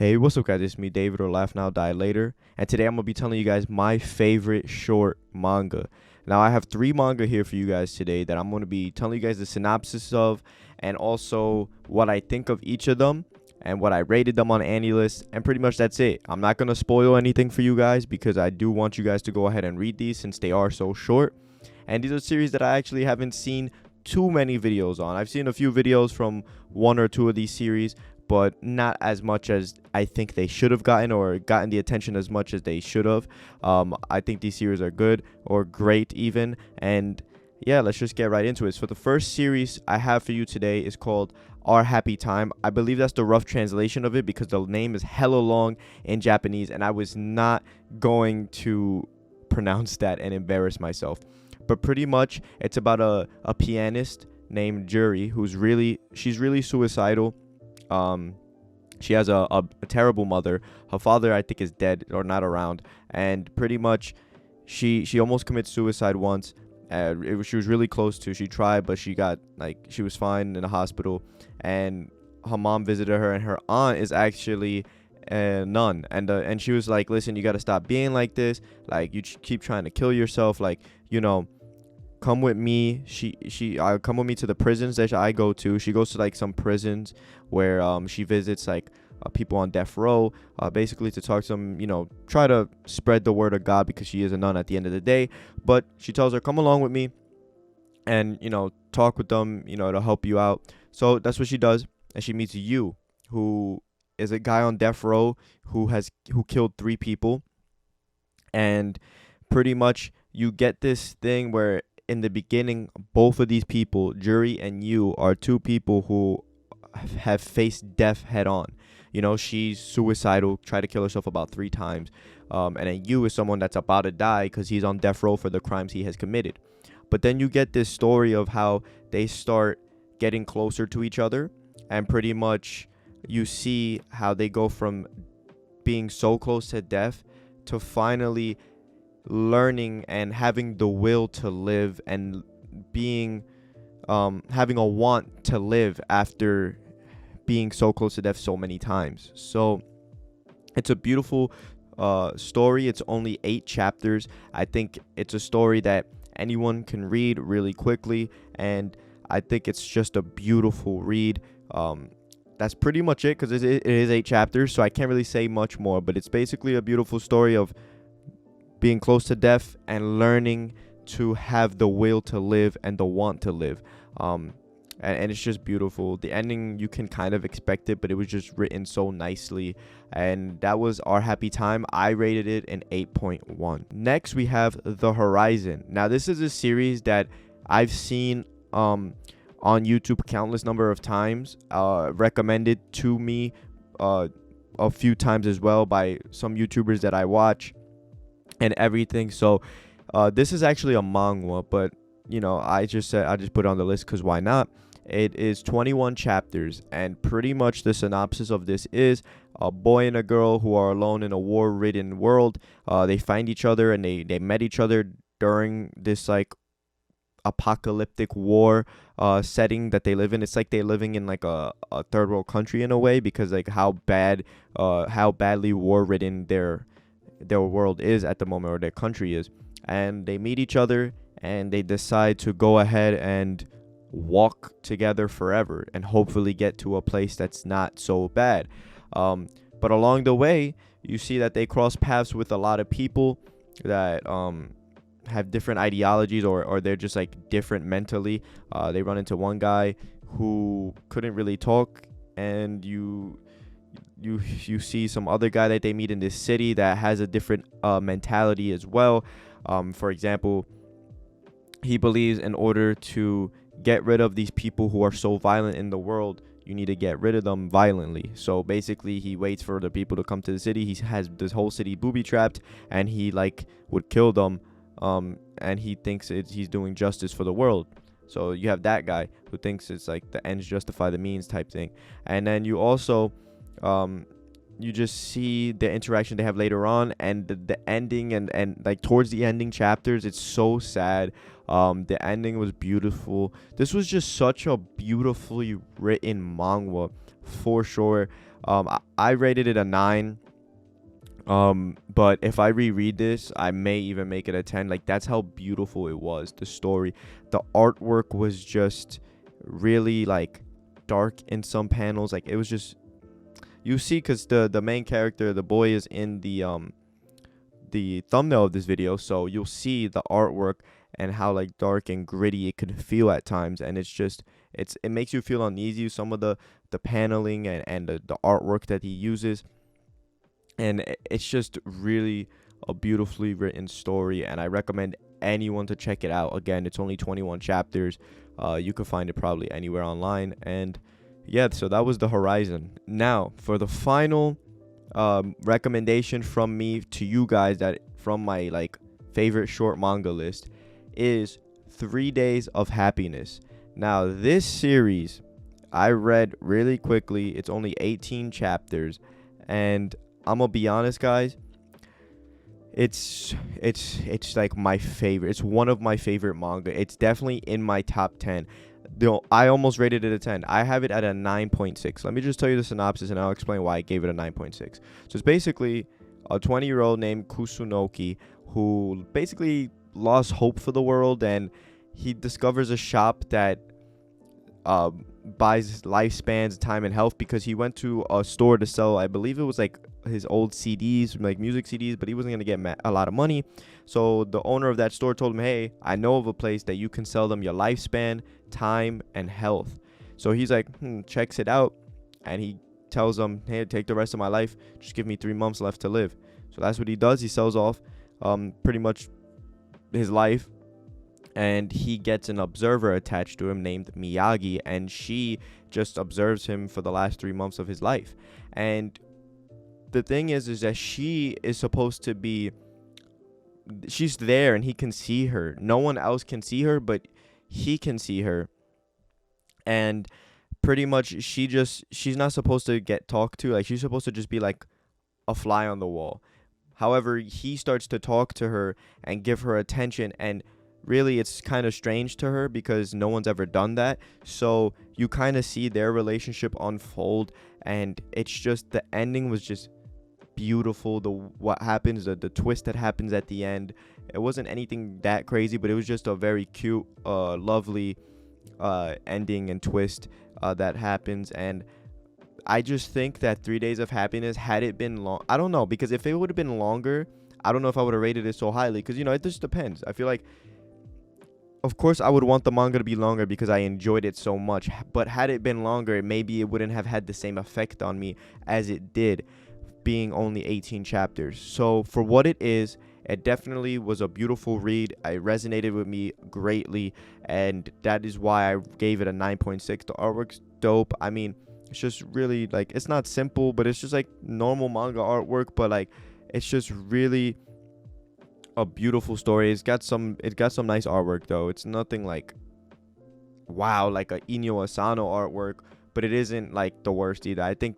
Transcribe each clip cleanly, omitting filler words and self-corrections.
Hey, what's up, guys? It's me, David, or Laugh Now, Die Later. And today I'm going to be telling you guys my favorite short manga. Now, I have 3 manga here for you guys today that I'm going to be telling you guys the synopsis of and also what I think of each of them and what I rated them on AniList. And pretty much that's it. I'm not going to spoil anything for you guys because I do want you guys to go ahead and read these since they are so short. And these are series that I actually haven't seen too many videos on. I've seen a few videos from 1 or 2 of these series, but not as much as I think they should have gotten or gotten the attention as much as they should have. I think these series are good or great even. And yeah, let's just get right into it. So the first series I have for you today is called Our Happy Time. I believe that's the rough translation of it because the name is hella long in Japanese and I was not going to pronounce that and embarrass myself. But pretty much it's about a pianist named Juri she's really suicidal. She has a terrible mother. Her father, I think, is dead or not around, and pretty much she almost commits suicide once. She was really close to. She tried, but she was fine in the hospital, and her mom visited her, and her aunt is actually a nun, and she was like, listen, you got to stop being like this. Like, you keep trying to kill yourself. Like, come with me. She come with me to the prisons that I go to. She goes to like some prisons where she visits like people on death row, basically to talk to them, try to spread the word of God because she is a nun at the end of the day. But she tells her, come along with me and talk with them, to help you out. So that's what she does, and she meets Yu, who is a guy on death row who killed 3 people. And pretty much you get this thing where in the beginning, both of these people, Juri and Yu, are 2 people who have faced death head on. She's suicidal, tried to kill herself about 3 times. And then Yu is someone that's about to die because he's on death row for the crimes he has committed. But then you get this story of how they start getting closer to each other. And pretty much you see how they go from being so close to death to finally learning and having the will to live and being having a want to live after being so close to death so many times. So it's a beautiful story. It's only 8 chapters. I think it's a story that anyone can read really quickly, and I think it's just a beautiful read. That's pretty much it because it is 8 chapters, so I can't really say much more, but it's basically a beautiful story of being close to death and learning to have the will to live and the want to live. And it's just beautiful. The ending, you can kind of expect it, but it was just written so nicely. And that was Our Happy Time. I rated it an 8.1. Next, we have The Horizon. Now, this is a series that I've seen on YouTube countless number of times, recommended to me a few times as well by some YouTubers that I watch and everything. So this is actually a manga, but I just put it on the list because why not. It is 21 chapters, and pretty much the synopsis of this is a boy and a girl who are alone in a war-ridden world. They find each other, and they met each other during this like apocalyptic war setting that they live in. It's like they're living in like a third world country in a way because like how badly war-ridden their world is at the moment, or their country is. And they meet each other and they decide to go ahead and walk together forever and hopefully get to a place that's not so bad. But along the way, you see that they cross paths with a lot of people that have different ideologies or they're just like different mentally. They run into one guy who couldn't really talk, and you see some other guy that they meet in this city that has a different mentality as well. For example, he believes in order to get rid of these people who are so violent in the world, you need to get rid of them violently. So basically, he waits for the people to come to the city. He has this whole city booby trapped, and he like would kill them. And he thinks he's doing justice for the world. So you have that guy who thinks it's like the ends justify the means type thing. And then you also you just see the interaction they have later on, and the ending and like towards the ending chapters, it's so sad. The ending was beautiful. This was just such a beautifully written manga for sure. I rated it a 9. But if I reread this, I may even make it a 10. Like, that's how beautiful it was. The story, the artwork was just really like dark in some panels. Like, it was just, you see, because the main character, the boy, is in the thumbnail of this video, so you'll see the artwork and how like dark and gritty it could feel at times. And it's just, it makes you feel uneasy, some of the paneling and the artwork that he uses. And it's just really a beautifully written story, and I recommend anyone to check it out. Again, it's only 21 chapters. You could find it probably anywhere online. And yeah, so that was The Horizon. Now for the final recommendation from me to you guys, that from my like favorite short manga list, is 3 Days of Happiness. Now this series I read really quickly. It's only 18 chapters, and I'm gonna be honest, guys, it's like my favorite. It's one of my favorite manga. It's definitely in my top 10. I almost rated it a 10. I have it at a 9.6. Let me just tell you the synopsis, and I'll explain why I gave it a 9.6. So it's basically a 20-year-old named Kusunoki who basically lost hope for the world, and he discovers a shop that buys lifespans, time, and health, because he went to a store to sell, I believe it was like his old CDs, like music CDs, but he wasn't gonna get a lot of money. So the owner of that store told him, hey, I know of a place that you can sell them your lifespan, time, and health. So he's like, checks it out, and he tells them, hey, take the rest of my life, just give me 3 months left to live. So that's what he does. He sells off pretty much his life, and he gets an observer attached to him named Miyagi, and she just observes him for the last 3 months of his life. And the thing is that she is supposed to be, she's there and he can see her. No one else can see her, but he can see her. And pretty much she's not supposed to get talked to. Like, she's supposed to just be like a fly on the wall. However, he starts to talk to her and give her attention, and really it's kind of strange to her because no one's ever done that. So you kind of see their relationship unfold, and it's just, the ending was just beautiful. What happens, the twist that happens at the end, it wasn't anything that crazy, but it was just a very cute, lovely ending and twist that happens. And I just think that 3 Days of Happiness, had it been long, I don't know, because if it would have been longer, I don't know if I would have rated it so highly, because, you know, it just depends. I feel like, of course, I would want the manga to be longer because I enjoyed it so much, but had it been longer, maybe it wouldn't have had the same effect on me as it did, being only 18 chapters. So for what it is, it definitely was a beautiful read. It resonated with me greatly, and that is why I gave it a 9.6. The artwork's dope. I mean, it's just really, like, it's not simple, but it's just like normal manga artwork, but like it's just really a beautiful story. It's got some nice artwork though. It's nothing like wow, like a Inyo Asano artwork, but it isn't like the worst either. I think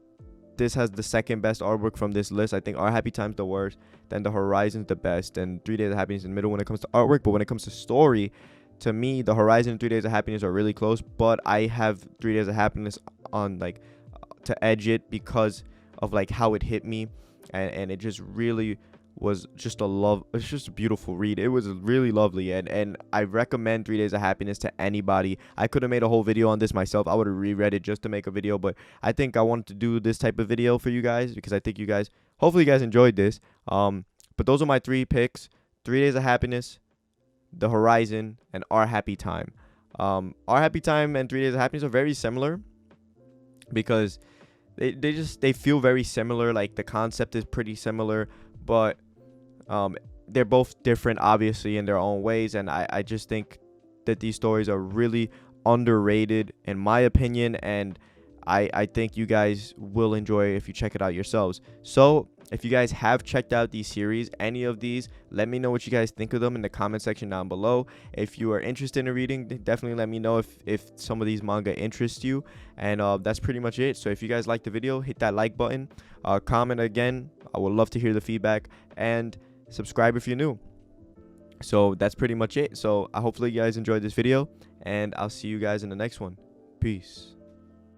this has the second best artwork from this list. I think Our Happy Time's the worst, then The Horizon's the best, and 3 Days of Happiness in the middle when it comes to artwork. But when it comes to story, to me, The Horizon and 3 Days of Happiness are really close, but I have 3 Days of Happiness on like to edge it because of like how it hit me, and it just really was just it's just a beautiful read. It was really lovely, and I recommend 3 Days of Happiness to anybody. I could have made a whole video on this myself. I would have reread it just to make a video, but I think I wanted to do this type of video for you guys because I think hopefully you guys enjoyed this. But those are my 3 picks: 3 Days of Happiness, The Horizon, and Our Happy Time. Our Happy Time and 3 Days of Happiness are very similar because they feel very similar. Like, the concept is pretty similar, but they're both different, obviously, in their own ways. And I just think that these stories are really underrated, in my opinion, and I think you guys will enjoy it if you check it out yourselves. So if you guys have checked out these series, any of these, let me know what you guys think of them in the comment section down below. If you are interested in reading, definitely let me know if some of these manga interest you. And that's pretty much it. So if you guys liked the video, hit that like button, comment again. I would love to hear the feedback, and subscribe if you're new. So that's pretty much it. So hopefully you guys enjoyed this video, and I'll see you guys in the next one. Peace.